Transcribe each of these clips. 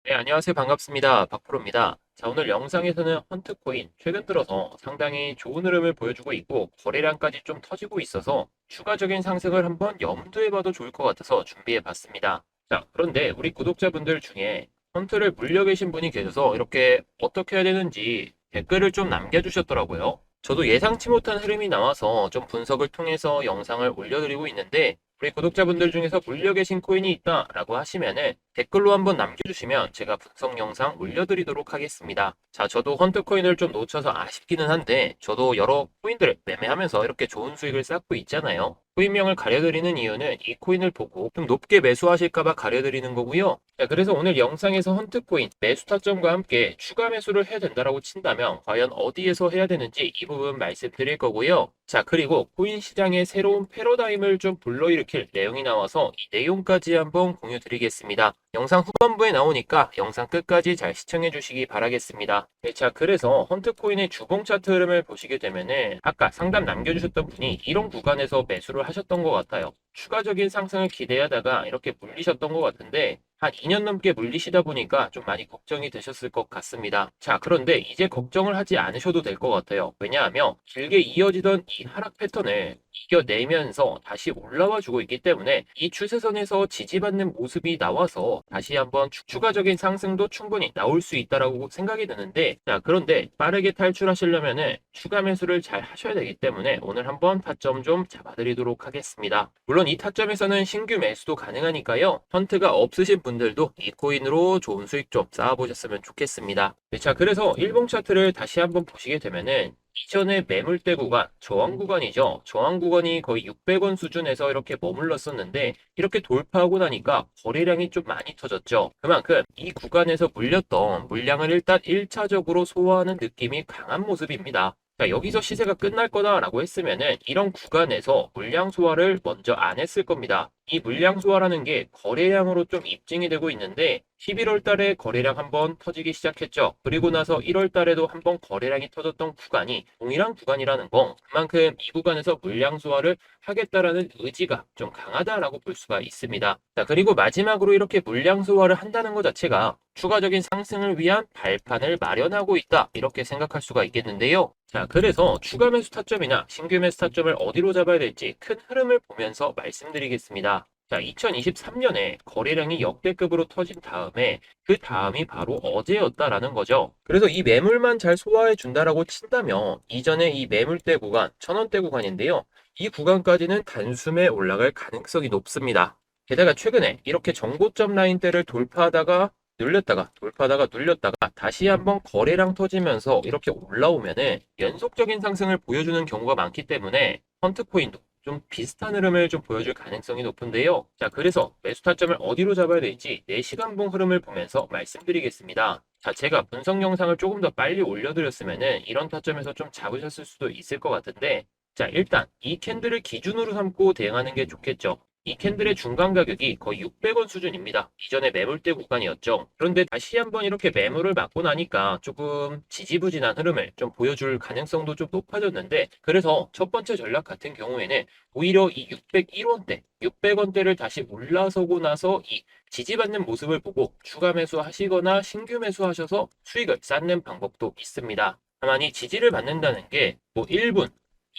네, 안녕하세요. 반갑습니다. 박프로입니다. 자, 오늘 영상에서는 헌트코인 최근 들어서 상당히 좋은 흐름을 보여주고 있고 거래량까지 좀 터지고 있어서 추가적인 상승을 한번 염두에 봐도 좋을 것 같아서 준비해 봤습니다. 자, 그런데 우리 구독자분들 중에 헌트를 물려 계신 분이 계셔서 이렇게 어떻게 해야 되는지 댓글을 좀 남겨주셨더라고요. 저도 예상치 못한 흐름이 나와서 좀 분석을 통해서 영상을 올려드리고 있는데 우리 구독자분들 중에서 물려 계신 코인이 있다라고 하시면은 댓글로 한번 남겨주시면 제가 분석 영상 올려드리도록 하겠습니다. 자, 저도 헌트 코인을 좀 놓쳐서 아쉽기는 한데 저도 여러 코인들을 매매하면서 이렇게 좋은 수익을 쌓고 있잖아요. 코인명을 가려드리는 이유는 이 코인을 보고 좀 높게 매수하실까봐 가려드리는 거고요. 자, 그래서 오늘 영상에서 헌트 코인 매수 타점과 함께 추가 매수를 해야 된다라고 친다면 과연 어디에서 해야 되는지 이 부분 말씀드릴 거고요. 자, 그리고 코인 시장의 새로운 패러다임을 좀 불러일으킬 내용이 나와서 이 내용까지 한번 공유 드리겠습니다. 영상 후반부에 나오니까 영상 끝까지 잘 시청해 주시기 바라겠습니다. 네, 자, 그래서 헌트코인의 주봉 차트 흐름을 보시게 되면은 아까 상담 남겨주셨던 분이 이런 구간에서 매수를 하셨던 것 같아요. 추가적인 상승을 기대하다가 이렇게 물리셨던 것 같은데 한 2년 넘게 물리시다 보니까 좀 많이 걱정이 되셨을 것 같습니다. 자, 그런데 이제 걱정을 하지 않으셔도 될 것 같아요. 왜냐하면 길게 이어지던 이 하락 패턴을 이겨내면서 다시 올라와 주고 있기 때문에 이 추세선에서 지지받는 모습이 나와서 다시 한번 추가적인 상승도 충분히 나올 수 있다라고 생각이 드는데, 자, 그런데 빠르게 탈출하시려면은 추가 매수를 잘 하셔야 되기 때문에 오늘 한번 타점 좀 잡아드리도록 하겠습니다. 물론 이 타점에서는 신규 매수도 가능하니까요. 펀트가 없으신 분들도 이 코인으로 좋은 수익 좀 쌓아보셨으면 좋겠습니다. 네, 자, 그래서 일봉 차트를 다시 한번 보시게 되면은 이전에 매물대 구간, 저항 구간이죠. 저항 구간이 거의 600원 수준에서 이렇게 머물렀었는데 이렇게 돌파하고 나니까 거래량이 좀 많이 터졌죠. 그만큼 이 구간에서 물렸던 물량을 일단 1차적으로 소화하는 느낌이 강한 모습입니다. 자, 여기서 시세가 끝날 거다라고 했으면은 이런 구간에서 물량 소화를 먼저 안 했을 겁니다. 이 물량 소화라는 게 거래량으로 좀 입증이 되고 있는데 11월 달에 거래량 한번 터지기 시작했죠. 그리고 나서 1월 달에도 한번 거래량이 터졌던 구간이 동일한 구간이라는 건 그만큼 이 구간에서 물량 소화를 하겠다라는 의지가 좀 강하다라고 볼 수가 있습니다. 자, 그리고 마지막으로 이렇게 물량 소화를 한다는 것 자체가 추가적인 상승을 위한 발판을 마련하고 있다. 이렇게 생각할 수가 있겠는데요. 자, 그래서 추가 매수 타점이나 신규 매수 타점을 어디로 잡아야 될지 큰 흐름을 보면서 말씀드리겠습니다. 자, 2023년에 거래량이 역대급으로 터진 다음에 그 다음이 바로 어제였다라는 거죠. 그래서 이 매물만 잘 소화해 준다라고 친다면 이전에 이 매물대 구간, 1000원대 구간인데요. 이 구간까지는 단숨에 올라갈 가능성이 높습니다. 게다가 최근에 이렇게 정고점 라인대를 돌파하다가 눌렸다가 돌파하다가 눌렸다가 다시 한번 거래량 터지면서 이렇게 올라오면은 연속적인 상승을 보여주는 경우가 많기 때문에 펀트코인도 좀 비슷한 흐름을 좀 보여줄 가능성이 높은데요. 자, 그래서 매수 타점을 어디로 잡아야 될지 4시간봉 흐름을 보면서 말씀드리겠습니다. 자, 제가 분석 영상을 조금 더 빨리 올려드렸으면은 이런 타점에서 좀 잡으셨을 수도 있을 것 같은데, 자, 일단 이 캔들을 기준으로 삼고 대응하는 게 좋겠죠. 이 캔들의 중간 가격이 거의 600원 수준입니다. 이전에 매물대 구간이었죠. 그런데 다시 한번 이렇게 매물을 맞고 나니까 조금 지지부진한 흐름을 좀 보여줄 가능성도 좀 높아졌는데, 그래서 첫 번째 전략 같은 경우에는 오히려 이 601원대, 600원대를 다시 올라서고 나서 이 지지받는 모습을 보고 추가 매수하시거나 신규 매수하셔서 수익을 쌓는 방법도 있습니다. 다만 이 지지를 받는다는 게 뭐 1분,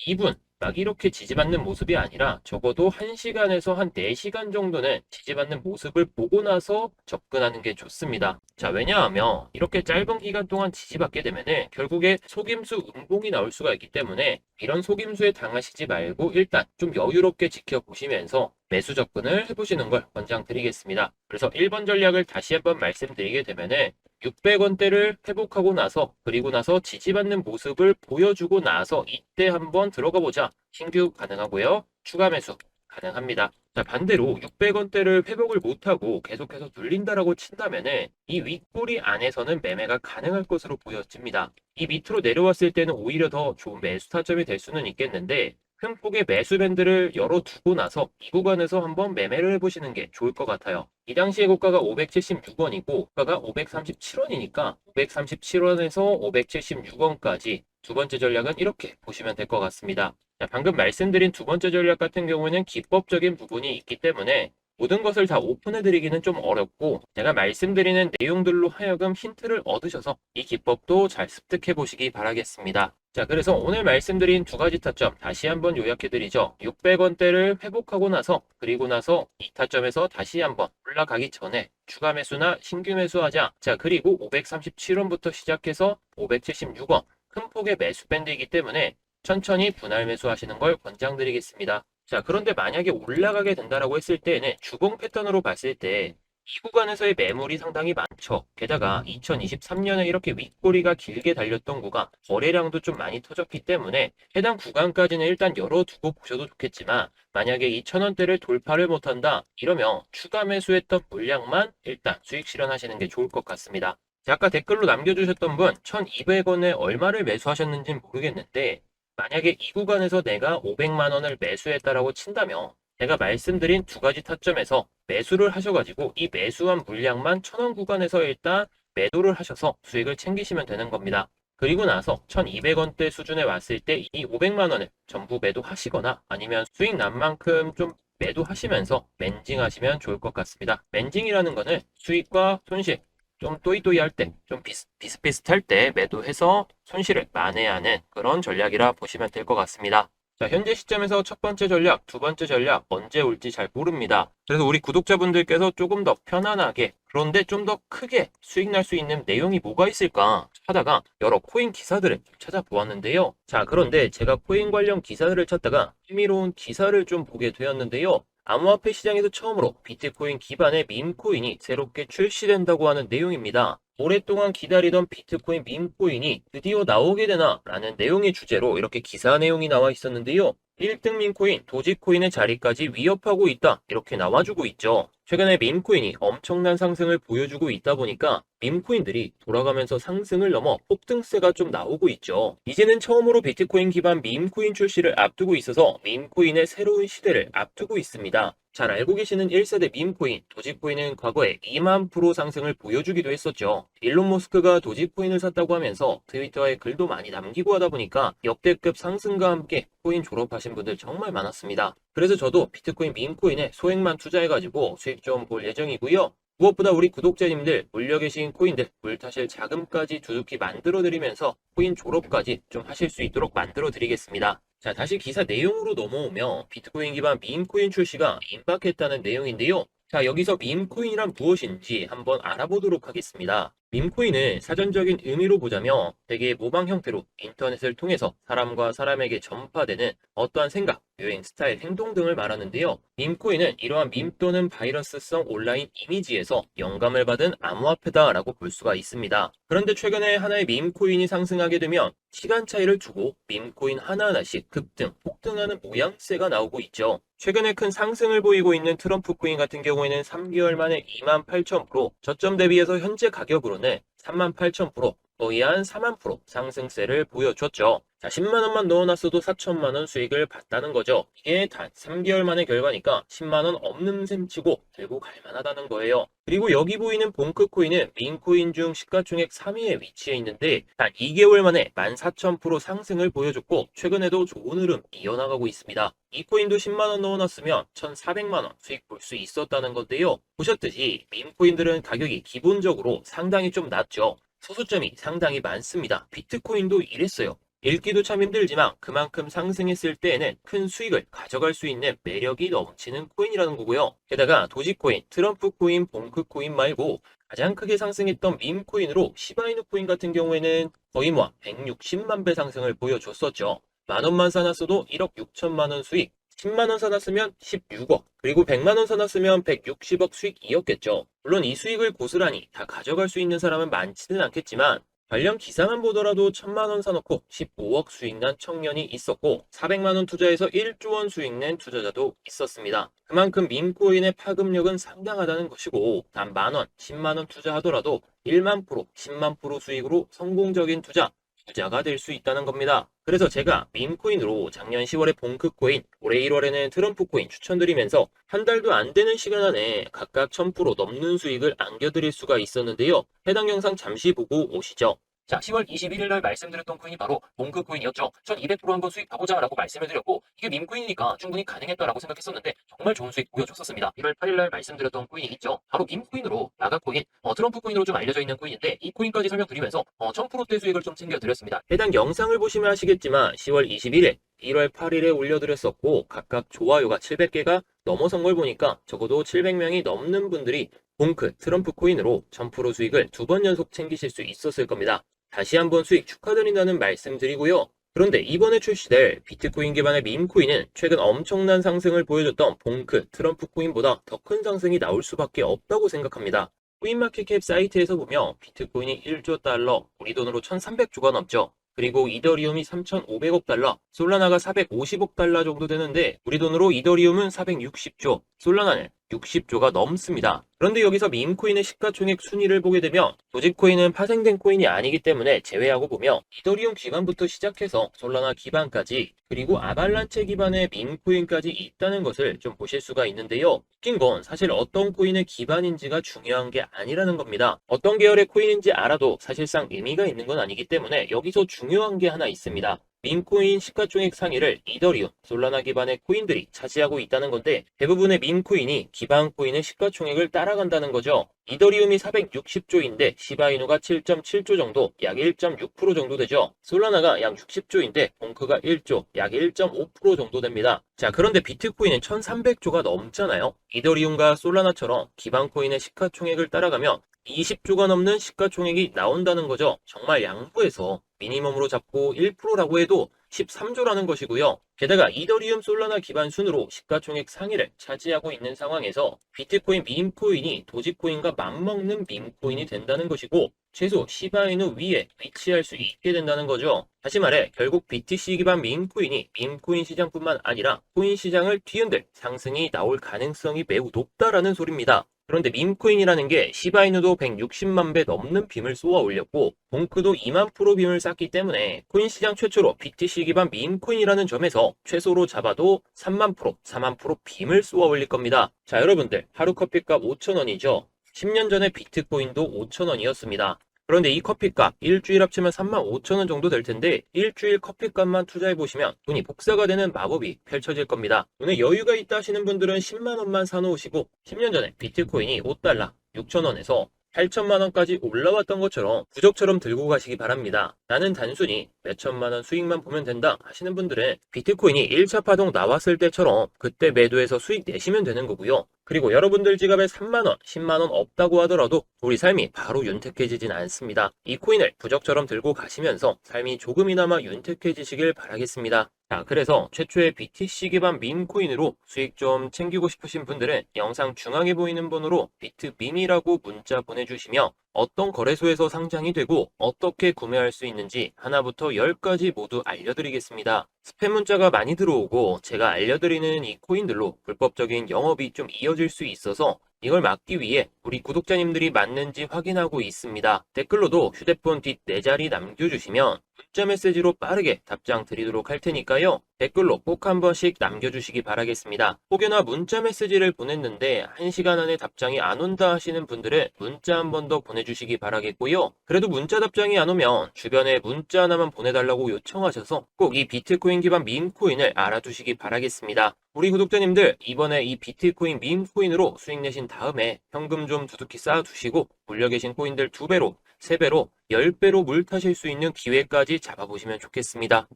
2분 막 이렇게 지지받는 모습이 아니라 적어도 1시간에서 한 4시간 정도는 지지받는 모습을 보고 나서 접근하는 게 좋습니다. 자, 왜냐하면 이렇게 짧은 기간 동안 지지받게 되면은 결국에 속임수 음봉이 나올 수가 있기 때문에 이런 속임수에 당하시지 말고 일단 좀 여유롭게 지켜보시면서 매수 접근을 해보시는 걸 권장드리겠습니다. 그래서 1번 전략을 다시 한번 말씀드리게 되면은 600원대를 회복하고 나서 그리고 나서 지지받는 모습을 보여주고 나서 이때 한번 들어가 보자. 신규 가능하고요. 추가 매수 가능합니다. 자, 반대로 600원대를 회복을 못하고 계속해서 눌린다라고 친다면은 이 윗꼬리 안에서는 매매가 가능할 것으로 보여집니다. 이 밑으로 내려왔을 때는 오히려 더 좋은 매수 타점이 될 수는 있겠는데 큰 폭의 매수 밴드를 열어두고 나서 이 구간에서 한번 매매를 해보시는 게 좋을 것 같아요. 이 당시에 고가가 576원이고 고가가 537원이니까 537원에서 576원까지 두 번째 전략은 이렇게 보시면 될 것 같습니다. 자, 방금 말씀드린 두 번째 전략 같은 경우에는 기법적인 부분이 있기 때문에 모든 것을 다 오픈해드리기는 좀 어렵고 제가 말씀드리는 내용들로 하여금 힌트를 얻으셔서 이 기법도 잘 습득해 보시기 바라겠습니다. 자, 그래서 오늘 말씀드린 두 가지 타점 다시 한번 요약해드리죠. 600원대를 회복하고 나서 그리고 나서 이 타점에서 다시 한번 올라가기 전에 추가 매수나 신규 매수하자. 자, 그리고 537원부터 시작해서 576원 큰 폭의 매수 밴드이기 때문에 천천히 분할 매수하시는 걸 권장드리겠습니다. 자, 그런데 만약에 올라가게 된다라고 했을 때는 주봉 패턴으로 봤을 때 이 구간에서의 매물이 상당히 많죠. 게다가 2023년에 이렇게 윗꼬리가 길게 달렸던 구간, 거래량도 좀 많이 터졌기 때문에 해당 구간까지는 일단 열어두고 보셔도 좋겠지만 만약에 2,000원대를 돌파를 못한다 이러면 추가 매수했던 물량만 일단 수익 실현하시는 게 좋을 것 같습니다. 자, 아까 댓글로 남겨주셨던 분 1,200원에 얼마를 매수하셨는지는 모르겠는데 만약에 이 구간에서 내가 500만 원을 매수했다라고 친다면 제가 말씀드린 두 가지 타점에서 매수를 하셔가지고 이 매수한 물량만 1,000원 구간에서 일단 매도를 하셔서 수익을 챙기시면 되는 겁니다. 그리고 나서 1,200원대 수준에 왔을 때 이 500만 원을 전부 매도하시거나 아니면 수익 난 만큼 좀 매도하시면서 멘징하시면 좋을 것 같습니다. 멘징이라는 거는 수익과 손실 좀 또이또이할 때, 좀 비슷비슷할 때 매도해서 손실을 만회하는 그런 전략이라 보시면 될 것 같습니다. 자, 현재 시점에서 첫 번째 전략, 두 번째 전략 언제 올지 잘 모릅니다. 그래서 우리 구독자분들께서 조금 더 편안하게 그런데 좀 더 크게 수익 날 수 있는 내용이 뭐가 있을까 하다가 여러 코인 기사들을 찾아보았는데요. 자, 그런데 제가 코인 관련 기사들을 찾다가 흥미로운 기사를 좀 보게 되었는데요. 암호화폐 시장에서 처음으로 비트코인 기반의 밈코인이 새롭게 출시된다고 하는 내용입니다. 오랫동안 기다리던 비트코인 밈코인이 드디어 나오게 되나 라는 내용의 주제로 이렇게 기사 내용이 나와 있었는데요. 1등 밈코인 도지코인의 자리까지 위협하고 있다 이렇게 나와주고 있죠. 최근에 밈코인이 엄청난 상승을 보여주고 있다 보니까 밈코인들이 돌아가면서 상승을 넘어 폭등세가 좀 나오고 있죠. 이제는 처음으로 비트코인 기반 밈코인 출시를 앞두고 있어서 밈코인의 새로운 시대를 앞두고 있습니다. 잘 알고 계시는 1세대 밈코인, 도지코인은 과거에 2만 프로 상승을 보여주기도 했었죠. 일론 머스크가 도지코인을 샀다고 하면서 트위터에 글도 많이 남기고 하다 보니까 역대급 상승과 함께 코인 졸업하신 분들 정말 많았습니다. 그래서 저도 비트코인 밈코인에 소액만 투자해가지고 수익 좀 볼 예정이고요. 무엇보다 우리 구독자님들 물려 계신 코인들 물타실 자금까지 두둑히 만들어 드리면서 코인 졸업까지 좀 하실 수 있도록 만들어 드리겠습니다. 자, 다시 기사 내용으로 넘어오면 비트코인 기반 밈코인 출시가 임박했다는 내용인데요. 자, 여기서 밈코인이란 무엇인지 한번 알아보도록 하겠습니다. 밈코인은 사전적인 의미로 보자면 되게 모방 형태로 인터넷을 통해서 사람과 사람에게 전파되는 어떠한 생각, 유행, 스타일, 행동 등을 말하는데요. 밈코인은 이러한 밈 또는 바이러스성 온라인 이미지에서 영감을 받은 암호화폐다라고 볼 수가 있습니다. 그런데 최근에 하나의 밈코인이 상승하게 되면 시간 차이를 두고 밈코인 하나하나씩 급등, 폭등하는 모양새가 나오고 있죠. 최근에 큰 상승을 보이고 있는 트럼프 코인 같은 경우에는 3개월 만에 28,000%, 저점 대비해서 현재 가격으로는 38,000%, 거의 한 4만% 상승세를 보여줬죠. 자, 10만원만 넣어놨어도 4천만원 수익을 봤다는 거죠. 이게 단 3개월 만의 결과니까 10만원 없는 셈 치고 들고 갈만하다는 거예요. 그리고 여기 보이는 봉크코인은 밈코인 중 시가총액 3위에 위치해 있는데 단 2개월 만에 14,000% 상승을 보여줬고 최근에도 좋은 흐름 이어나가고 있습니다. 이 코인도 10만원 넣어놨으면 1,400만원 수익 볼 수 있었다는 건데요. 보셨듯이 밈코인들은 가격이 기본적으로 상당히 좀 낮죠. 소수점이 상당히 많습니다. 비트코인도 이랬어요. 읽기도 참 힘들지만 그만큼 상승했을 때에는 큰 수익을 가져갈 수 있는 매력이 넘치는 코인이라는 거고요. 게다가 도지코인, 트럼프 코인, 봉크코인 말고 가장 크게 상승했던 밈코인으로 시바이누 코인 같은 경우에는 거의 160만 배 상승을 보여줬었죠. 만원만 사놨어도 1억 6천만원 수익, 10만원 사놨으면 16억, 그리고 100만원 사놨으면 160억 수익이었겠죠. 물론 이 수익을 고스란히 다 가져갈 수 있는 사람은 많지는 않겠지만 관련 기사만 보더라도 1,000만원 사놓고 15억 수익 난 청년이 있었고 400만원 투자해서 1조 원 수익 낸 투자자도 있었습니다. 그만큼 밈코인의 파급력은 상당하다는 것이고 단 만원, 10만원 투자하더라도 1만 프로, 10만 프로 수익으로 성공적인 부자가 될 수 있다는 겁니다. 그래서 제가 밈코인으로 작년 10월에 봉크코인, 올해 1월에는 트럼프코인 추천드리면서 한 달도 안 되는 시간 안에 각각 1000% 넘는 수익을 안겨드릴 수가 있었는데요. 해당 영상 잠시 보고 오시죠. 자, 10월 21일 날 말씀드렸던 코인이 바로 몽크 코인이었죠. 1200% 한번 수익 봐보자 라고 말씀을 드렸고, 이게 밈 코인이니까 충분히 가능했다라고 생각했었는데 정말 좋은 수익 보여줬었습니다. 1월 8일 날 말씀드렸던 코인이 있죠. 바로 밈 코인으로 야가 코인, 트럼프 코인으로 좀 알려져 있는 코인인데, 이 코인까지 설명드리면서 1000%대 수익을 좀 챙겨드렸습니다. 해당 영상을 보시면 아시겠지만 10월 21일, 1월 8일에 올려드렸었고 각각 좋아요가 700개가 넘어선 걸 보니까 적어도 700명이 넘는 분들이 봉크 트럼프 코인으로 1000% 수익을 2번 연속 챙기실 수 있었을 겁니다. 다시 한번 수익 축하드린다는 말씀 드리고요. 그런데 이번에 출시될 비트코인 기반의 밈코인은 최근 엄청난 상승을 보여줬던 봉크 트럼프 코인보다 더 큰 상승이 나올 수밖에 없다고 생각합니다. 코인마켓캡 사이트에서 보면 비트코인이 1조 달러, 우리 돈으로 1300조가 넘죠. 그리고 이더리움이 3,500억 달러, 솔라나가 450억 달러 정도 되는데 우리 돈으로 이더리움은 460조, 솔라나는 60조가 넘습니다. 그런데 여기서 밈코인의 시가총액 순위를 보게 되면 도지코인은 파생된 코인이 아니기 때문에 제외하고 보면 이더리움 기반부터 시작해서 솔라나 기반까지 그리고 아발란체 기반의 밈코인까지 있다는 것을 좀 보실 수가 있는데요. 웃긴 건 사실 어떤 코인의 기반인지가 중요한 게 아니라는 겁니다. 어떤 계열의 코인인지 알아도 사실상 의미가 있는 건 아니기 때문에 여기서 중요한 게 하나 있습니다. 밈코인 시가총액 상위를 이더리움, 솔라나 기반의 코인들이 차지하고 있다는 건데 대부분의 밈코인이 기반 코인의 시가총액을 따라간다는 거죠. 이더리움이 460조인데 시바이누가 7.7조 정도, 약 1.6% 정도 되죠. 솔라나가 약 60조인데 봉크가 1조, 약 1.5% 정도 됩니다. 자, 그런데 비트코인은 1300조가 넘잖아요. 이더리움과 솔라나처럼 기반 코인의 시가총액을 따라가면 20조가 넘는 시가총액이 나온다는 거죠. 정말 양보해서 미니멈으로 잡고 1%라고 해도 13조라는 것이고요. 게다가 이더리움 솔라나 기반 순으로 시가총액 상위를 차지하고 있는 상황에서 비트코인 밈코인이 도지코인과 맞먹는 밈코인이 된다는 것이고 최소 시바이누 위에 위치할 수 있게 된다는 거죠. 다시 말해 결국 BTC 기반 밈코인이 밈코인 시장뿐만 아니라 코인 시장을 뒤흔들 상승이 나올 가능성이 매우 높다라는 소리입니다. 그런데 밈코인이라는 게 시바이누도 160만 배 넘는 빔을 쏘아 올렸고 봉크도 2만 프로 빔을 쌌기 때문에 코인 시장 최초로 BTC 기반 밈코인이라는 점에서 최소로 잡아도 3만 프로, 4만 프로 빔을 쏘아 올릴 겁니다. 자, 여러분들 하루 커피값 5,000원이죠. 10년 전에 비트코인도 5,000원이었습니다. 그런데 이 커피값 일주일 합치면 35,000원 정도 될 텐데 일주일 커피값만 투자해보시면 돈이 복사가 되는 마법이 펼쳐질 겁니다. 돈에 여유가 있다 하시는 분들은 10만 원만 사놓으시고 10년 전에 비트코인이 5달러, 6,000원에서 8천만 원까지 올라왔던 것처럼 부적처럼 들고 가시기 바랍니다. 나는 단순히 몇천만 원 수익만 보면 된다 하시는 분들은 비트코인이 1차 파동 나왔을 때처럼 그때 매도해서 수익 내시면 되는 거고요. 그리고 여러분들 지갑에 3만 원, 10만 원 없다고 하더라도 우리 삶이 바로 윤택해지진 않습니다. 이 코인을 부적처럼 들고 가시면서 삶이 조금이나마 윤택해지시길 바라겠습니다. 자, 그래서 최초의 BTC 기반 밈코인으로 수익 좀 챙기고 싶으신 분들은 영상 중앙에 보이는 번호로 비트밈이라고 문자 보내주시면 어떤 거래소에서 상장이 되고 어떻게 구매할 수 있는지 하나부터 10까지 모두 알려드리겠습니다. 스팸 문자가 많이 들어오고 제가 알려드리는 이 코인들로 불법적인 영업이 좀 이어질 수 있어서 이걸 막기 위해 우리 구독자님들이 맞는지 확인하고 있습니다. 댓글로도 휴대폰 뒷 4자리 남겨주시면 문자 메시지로 빠르게 답장 드리도록 할 테니까요. 댓글로 꼭 한 번씩 남겨주시기 바라겠습니다. 혹여나 문자 메시지를 보냈는데 1시간 안에 답장이 안 온다 하시는 분들은 문자 한 번 더 보내주시기 바라겠고요. 그래도 문자 답장이 안 오면 주변에 문자 하나만 보내달라고 요청하셔서 꼭 이 비트코인 기반 밈코인을 알아두시기 바라겠습니다. 우리 구독자님들 이번에 이 비트코인 밈코인으로 수익 내신 다음에 현금 좀 두둑히 쌓아두시고 물려 계신 코인들 2배로, 3배로, 10배로 물 타실 수 있는 기회까지 잡아보시면 좋겠습니다.